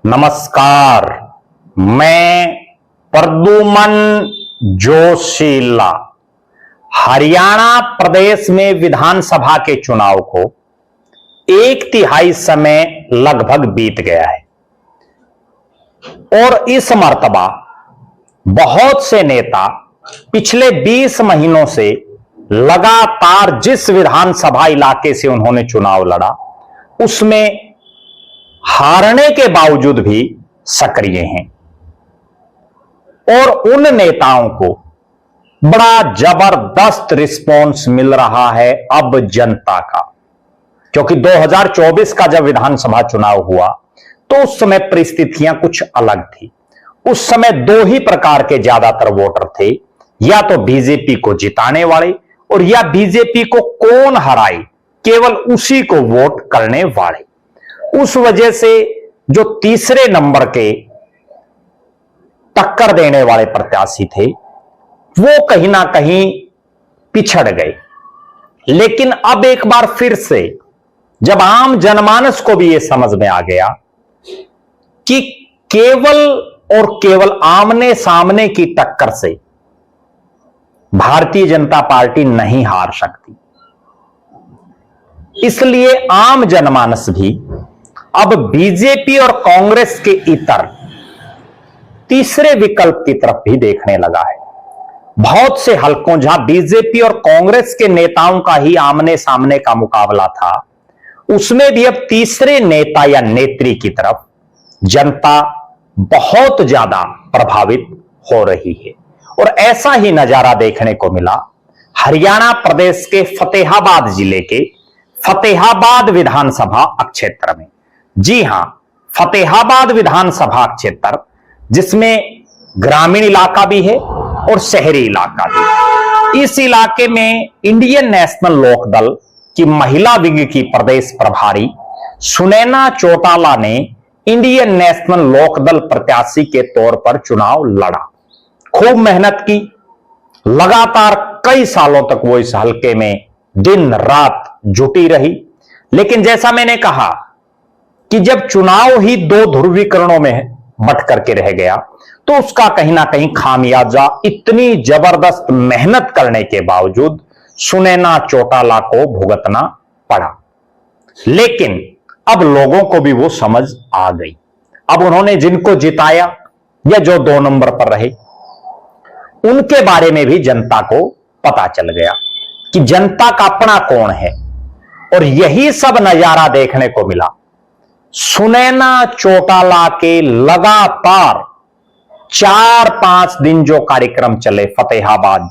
नमस्कार, मैं प्रद्युमन जोशीला। हरियाणा प्रदेश में विधानसभा के चुनाव को 1/3 समय लगभग बीत गया है और इस मर्तबा बहुत से नेता पिछले 20 महीनों से लगातार जिस विधानसभा इलाके से उन्होंने चुनाव लड़ा उसमें हारने के बावजूद भी सक्रिय हैं और उन नेताओं को बड़ा जबरदस्त रिस्पॉन्स मिल रहा है अब जनता का, क्योंकि 2024 का जब विधानसभा चुनाव हुआ तो उस समय परिस्थितियां कुछ अलग थी। उस समय दो ही प्रकार के ज्यादातर वोटर थे, या तो बीजेपी को जिताने वाले और या बीजेपी को कौन हराए केवल उसी को वोट करने वाले। उस वजह से जो तीसरे नंबर के टक्कर देने वाले प्रत्याशी थे वो कहीं ना कहीं पिछड़ गए। लेकिन अब एक बार फिर से जब आम जनमानस को भी यह समझ में आ गया कि केवल और केवल आमने सामने की टक्कर से भारतीय जनता पार्टी नहीं हार सकती, इसलिए आम जनमानस भी अब बीजेपी और कांग्रेस के इतर तीसरे विकल्प की तरफ भी देखने लगा है। बहुत से हलकों जहां बीजेपी और कांग्रेस के नेताओं का ही आमने सामने का मुकाबला था, उसमें भी अब तीसरे नेता या नेत्री की तरफ जनता बहुत ज्यादा प्रभावित हो रही है। और ऐसा ही नजारा देखने को मिला हरियाणा प्रदेश के फतेहाबाद जिले के फतेहाबाद विधानसभा क्षेत्र में। जी हां, फतेहाबाद विधानसभा क्षेत्र जिसमें ग्रामीण इलाका भी है और शहरी इलाका भी। इस इलाके में इंडियन नेशनल लोकदल की महिला विंग की प्रदेश प्रभारी सुनैना चौटाला ने इंडियन नेशनल लोकदल प्रत्याशी के तौर पर चुनाव लड़ा। खूब मेहनत की, लगातार कई सालों तक वो इस हलके में दिन रात जुटी रही। लेकिन जैसा मैंने कहा कि जब चुनाव ही दो ध्रुवीकरणों में बट करके रह गया तो उसका कहीं ना कहीं खामियाजा इतनी जबरदस्त मेहनत करने के बावजूद सुनैना चौटाला को भुगतना पड़ा। लेकिन अब लोगों को भी वो समझ आ गई। अब उन्होंने जिनको जिताया या जो 2 नंबर पर रहे उनके बारे में भी जनता को पता चल गया कि जनता का अपना कौन है। और यही सब नजारा देखने को मिला सुनैना चौटाला के लगातार 4-5 दिन जो कार्यक्रम चले फतेहाबाद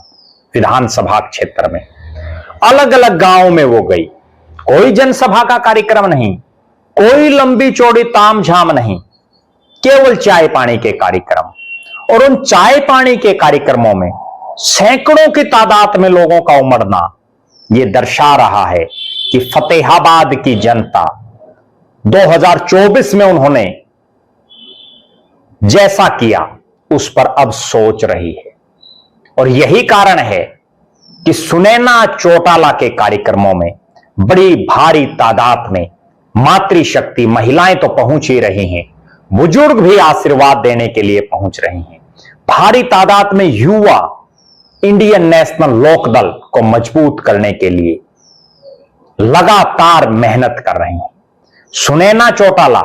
विधानसभा क्षेत्र में। अलग अलग गांवों में वो गई, कोई जनसभा का कार्यक्रम नहीं, कोई लंबी चौड़ी तामझाम नहीं, केवल चाय पानी के कार्यक्रम। और उन चाय पानी के कार्यक्रमों में सैकड़ों की तादाद में लोगों का उमड़ना यह दर्शा रहा है कि फतेहाबाद की जनता 2024 में उन्होंने जैसा किया उस पर अब सोच रही है। और यही कारण है कि सुनैना चौटाला के कार्यक्रमों में बड़ी भारी तादाद में मातृशक्ति महिलाएं तो पहुंच ही रही हैं, बुजुर्ग भी आशीर्वाद देने के लिए पहुंच रहे हैं। भारी तादाद में युवा इंडियन नेशनल लोकदल को मजबूत करने के लिए लगातार मेहनत कर रहे हैं। सुनैना चौटाला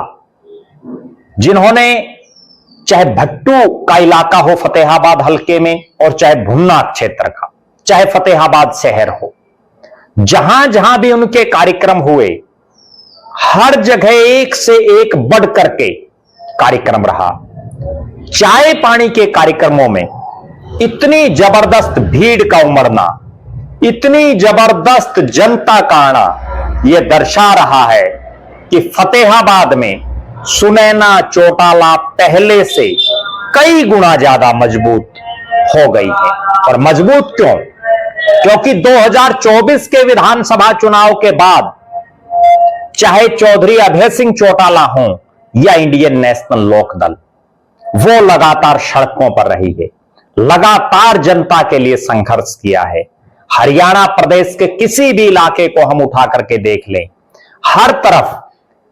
जिन्होंने चाहे भट्टू का इलाका हो फतेहाबाद हलके में और चाहे भुन्ना क्षेत्र का, चाहे फतेहाबाद शहर हो, जहां जहां भी उनके कार्यक्रम हुए हर जगह एक से एक बढ़ करके कार्यक्रम रहा। चाय पानी के कार्यक्रमों में इतनी जबरदस्त भीड़ का उमड़ना, इतनी जबरदस्त जनता का आना यह दर्शा रहा है कि फतेहाबाद में सुनैना चौटाला पहले से कई गुना ज्यादा मजबूत हो गई है। और मजबूत क्यों? क्योंकि 2024 के विधानसभा चुनाव के बाद चाहे चौधरी अभय सिंह चौटाला हो या इंडियन नेशनल लोकदल, वो लगातार सड़कों पर रही है, लगातार जनता के लिए संघर्ष किया है। हरियाणा प्रदेश के किसी भी इलाके को हम उठा करके देख लें, हर तरफ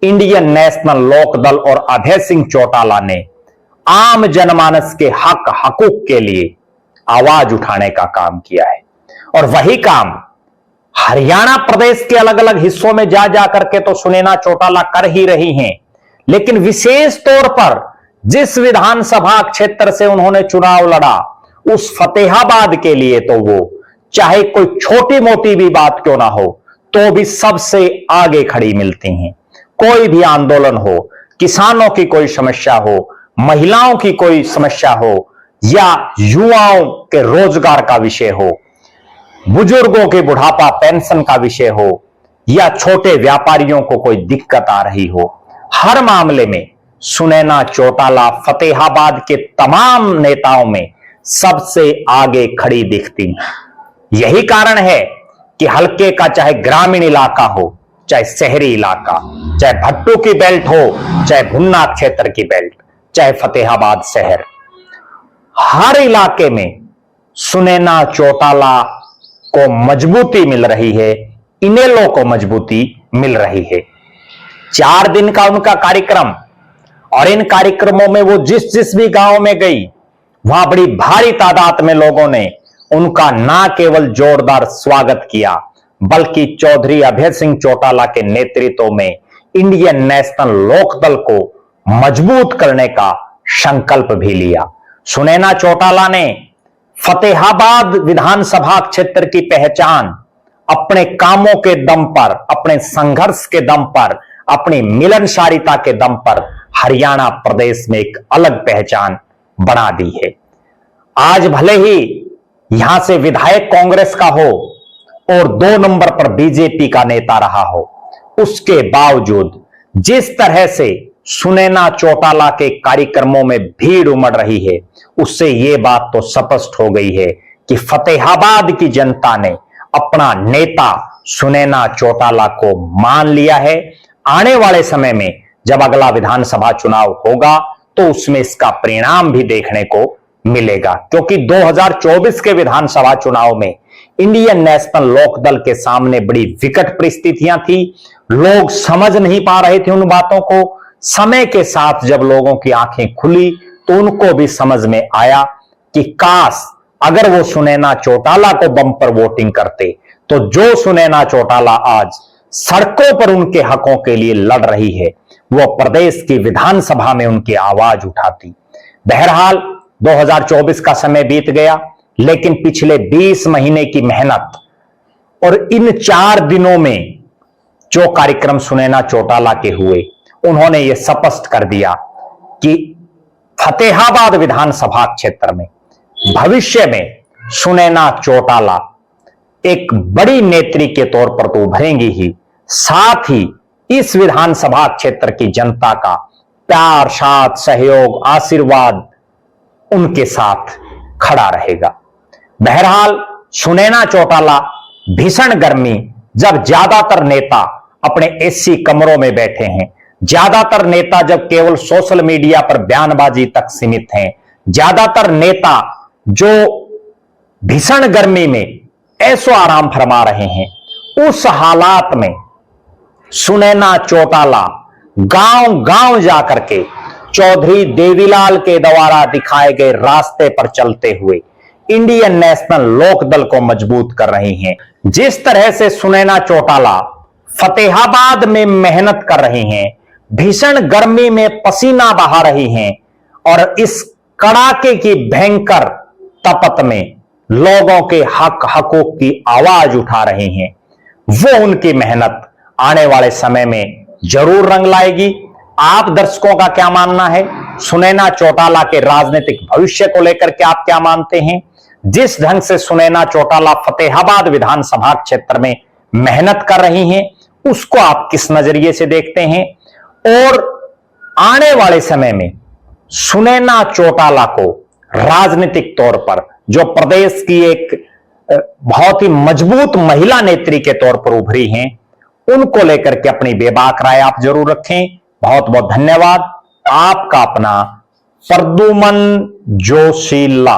इंडियन नेशनल लोकदल और अभय सिंह चौटाला ने आम जनमानस के हक हकूक के लिए आवाज उठाने का काम किया है। और वही काम हरियाणा प्रदेश के अलग अलग हिस्सों में जा जाकर के तो सुनैना चौटाला कर ही रही हैं, लेकिन विशेष तौर पर जिस विधानसभा क्षेत्र से उन्होंने चुनाव लड़ा उस फतेहाबाद के लिए तो वो चाहे कोई छोटी मोटी भी बात क्यों ना हो तो भी सबसे आगे खड़ी मिलती हैं। कोई भी आंदोलन हो, किसानों की कोई समस्या हो, महिलाओं की कोई समस्या हो, या युवाओं के रोजगार का विषय हो, बुजुर्गों के बुढ़ापा पेंशन का विषय हो, या छोटे व्यापारियों को कोई दिक्कत आ रही हो, हर मामले में सुनैना चौटाला फतेहाबाद के तमाम नेताओं में सबसे आगे खड़ी दिखती हैं। यही कारण है कि हल्के का चाहे ग्रामीण इलाका हो, चाहे शहरी इलाका, चाहे भट्टू की बेल्ट हो, चाहे भुन्ना क्षेत्र की बेल्ट, चाहे फतेहाबाद शहर, हर इलाके में सुनैना चौटाला को मजबूती मिल रही है, इनेलो को मजबूती मिल रही है। 4 दिन का उनका कार्यक्रम, और इन कार्यक्रमों में वो जिस जिस भी गांव में गई वहां बड़ी भारी तादाद में लोगों ने उनका ना केवल जोरदार स्वागत किया बल्कि चौधरी अभय सिंह चौटाला के नेतृत्व में इंडियन नेशनल लोकदल को मजबूत करने का संकल्प भी लिया। सुनैना चौटाला ने फतेहाबाद विधानसभा क्षेत्र की पहचान अपने कामों के दम पर, अपने संघर्ष के दम पर, अपनी मिलनसारिता के दम पर हरियाणा प्रदेश में एक अलग पहचान बना दी है। आज भले ही यहां से विधायक कांग्रेस का हो और 2 नंबर पर बीजेपी का नेता रहा हो, उसके बावजूद जिस तरह से सुनैना चौटाला के कार्यक्रमों में भीड़ उमड़ रही है उससे यह बात तो स्पष्ट हो गई है कि फतेहाबाद की जनता ने अपना नेता सुनैना चौटाला को मान लिया है। आने वाले समय में जब अगला विधानसभा चुनाव होगा तो उसमें इसका परिणाम भी देखने को मिलेगा, क्योंकि 2024 के विधानसभा चुनाव में इंडियन नेशनल लोकदल के सामने बड़ी विकट परिस्थितियां थी। लोग समझ नहीं पा रहे थे उन बातों को। समय के साथ जब लोगों की आंखें खुली तो उनको भी समझ में आया कि काश अगर वो सुनैना चौटाला को बम्पर वोटिंग करते तो जो सुनैना चौटाला आज सड़कों पर उनके हकों के लिए लड़ रही है वो प्रदेश की विधानसभा में उनकी आवाज उठाती। बहरहाल 2024 का समय बीत गया, लेकिन पिछले 20 महीने की मेहनत और इन 4 दिनों में जो कार्यक्रम सुनैना चौटाला के हुए उन्होंने ये स्पष्ट कर दिया कि फतेहाबाद विधानसभा क्षेत्र में भविष्य में सुनैना चौटाला एक बड़ी नेत्री के तौर पर तो उभरेंगी ही, साथ ही इस विधानसभा क्षेत्र की जनता का प्यार, साथ, सहयोग, आशीर्वाद उनके साथ खड़ा रहेगा। बहरहाल सुनैना चौटाला भीषण गर्मी, जब ज्यादातर नेता अपने एसी कमरों में बैठे हैं, ज्यादातर नेता जब केवल सोशल मीडिया पर बयानबाजी तक सीमित हैं, ज्यादातर नेता जो भीषण गर्मी में ऐसो आराम फरमा रहे हैं, उस हालात में सुनैना चौटाला गांव गांव जाकर के चौधरी देवीलाल के द्वारा दिखाए गए रास्ते पर चलते हुए इंडियन नेशनल लोकदल को मजबूत कर रही हैं। जिस तरह से सुनैना चौटाला फतेहाबाद में मेहनत कर रही हैं, भीषण गर्मी में पसीना बहा रही हैं और इस कड़ाके की भयंकर तपत में लोगों के हक हकूक की आवाज उठा रही हैं, वो उनकी मेहनत आने वाले समय में जरूर रंग लाएगी। आप दर्शकों का क्या मानना है? सुनैना चौटाला के राजनीतिक भविष्य को लेकर के आप क्या मानते हैं? जिस ढंग से सुनैना चौटाला फतेहाबाद विधानसभा क्षेत्र में मेहनत कर रही हैं, उसको आप किस नजरिए से देखते हैं? और आने वाले समय में सुनैना चौटाला को राजनीतिक तौर पर जो प्रदेश की एक बहुत ही मजबूत महिला नेत्री के तौर पर उभरी हैं, उनको लेकर के अपनी बेबाक राय आप जरूर रखें। बहुत बहुत धन्यवाद। आपका अपना प्रद्युमन जोशीला।